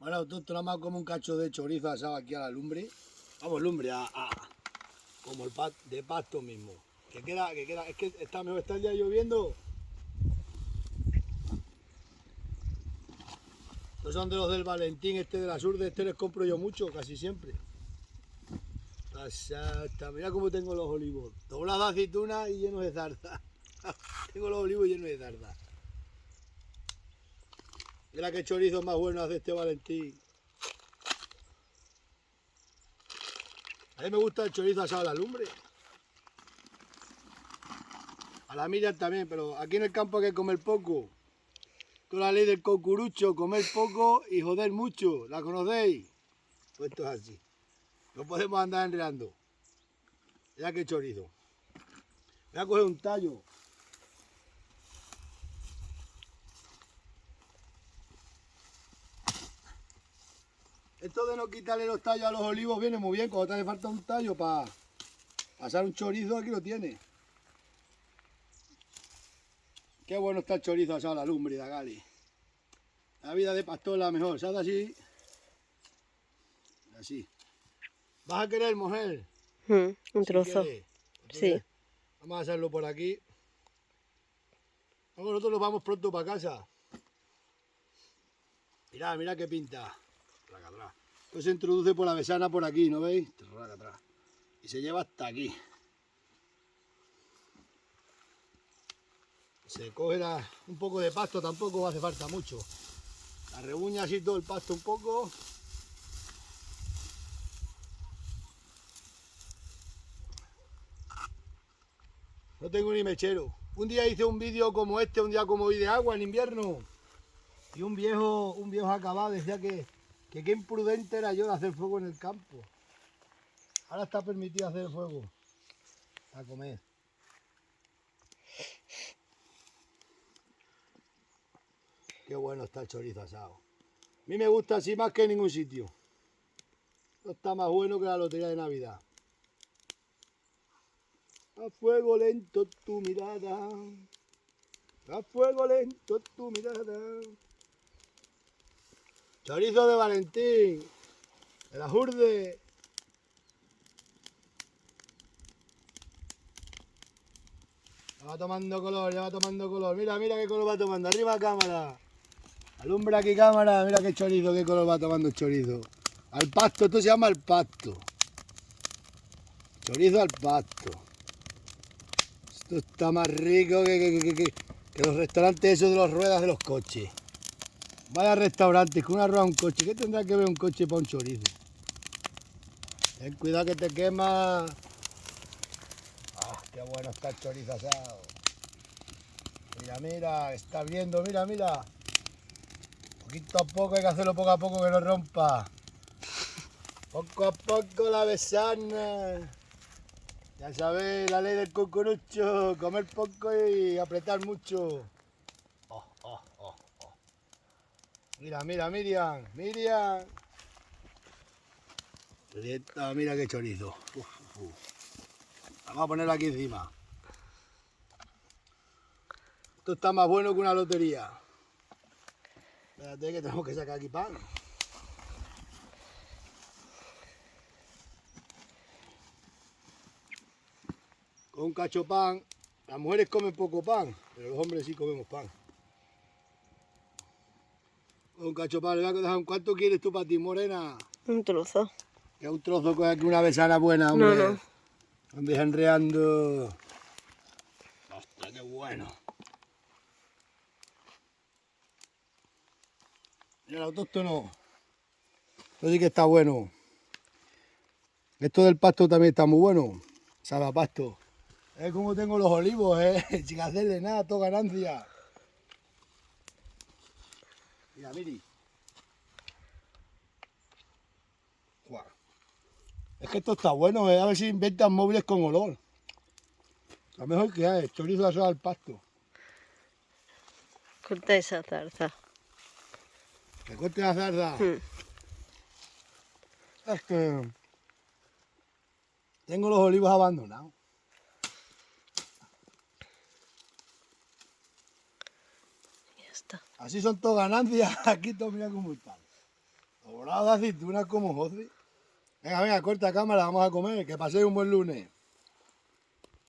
Bueno, tú nada más como un cacho de chorizo asado aquí a la lumbre. Vamos, lumbre, como el de pasto mismo. Que queda, es que está mejor, está el día lloviendo. Estos son de los del Valentín, de la Sur, les compro yo mucho, casi siempre. Mira cómo tengo los olivos. Doblados de aceituna y llenos de zarza. Tengo los olivos llenos de zarza. Mira qué chorizo más bueno hace este Valentín. A mí me gusta el chorizo asado a la lumbre. A la Miriam también, pero aquí en el campo hay que comer poco. Toda la ley del cucurucho, comer poco y joder mucho. ¿La conocéis? Pues esto es así. No podemos andar enredando. Mira qué chorizo. Voy a coger un tallo. Esto de no quitarle los tallos a los olivos viene muy bien. Cuando te hace falta un tallo para asar un chorizo, aquí lo tienes. Qué bueno está el chorizo asado a la lumbre, Dagali. La vida de pastor es la mejor. ¿Se hace así? Así. ¿Vas a querer, mujer? Un trozo. Sí. Vamos a hacerlo por aquí. Nosotros nos vamos pronto para casa. Mirad, mirad qué pinta. Esto se introduce por la besana por aquí, ¿no veis? Y se lleva hasta aquí. Se coge un poco de pasto, tampoco hace falta mucho. La rebuña así todo el pasto un poco. No tengo ni mechero. Un día hice un vídeo como este, un día como hoy de agua en invierno. Y un viejo acabado decía que qué imprudente era yo de hacer fuego en el campo. Ahora está permitido hacer fuego a comer. Qué bueno está el chorizo asado. A mí me gusta así más que en ningún sitio. Esto está más bueno que la lotería de Navidad. A fuego lento tu mirada. A fuego lento tu mirada. Chorizo de Valentín. De la Jurde. Ya va tomando color, ya va tomando color. Mira, mira qué color va tomando. Arriba cámara. Alumbra aquí cámara. Mira qué chorizo, qué color va tomando el chorizo. Al pasto, esto se llama al pasto. Chorizo al pasto. Esto está más rico que los restaurantes esos de las ruedas de los coches. Vaya restaurantes con una rueda a un coche. ¿Qué tendrá que ver un coche para un chorizo? Ten cuidado que te quema. Qué bueno está el chorizo asado. Mira, mira, está viendo, mira, mira. Poquito a poco, hay que hacerlo poco a poco que no rompa. Poco a poco la besana. Ya sabéis, la ley del cucurucho, comer poco y apretar mucho. Mira, mira, Miriam, Miriam. Mira qué chorizo. Vamos a ponerlo aquí encima. Esto está más bueno que una lotería. Espérate que tenemos que sacar aquí pan. Con un cacho pan. Las mujeres comen poco pan, pero los hombres sí comemos pan. Con un cacho pan, le voy a dejar. ¿Cuánto quieres tú para ti, morena? Un trozo. Que un trozo con aquí una besana buena, hombre. No. Andes enreando. Ostras, qué bueno. Mira, el autóctono. Esto sí que está bueno. Esto del pasto también está muy bueno. Sabe a pasto. Es como tengo los olivos, sin hacerle nada, todo ganancia. Mira, Miri. Guau. Es que esto está bueno, a ver si inventan móviles con olor. Lo mejor que hay, chorizo asado al pasto. Corta esa zarza. Que corte la zarza. Es que tengo los olivos abandonados. Ya está. Así son todas ganancias. Aquí todo mira cómo están. Sobrado de aceitunas como José. Venga, venga, corta cámara, vamos a comer. Que paséis un buen lunes.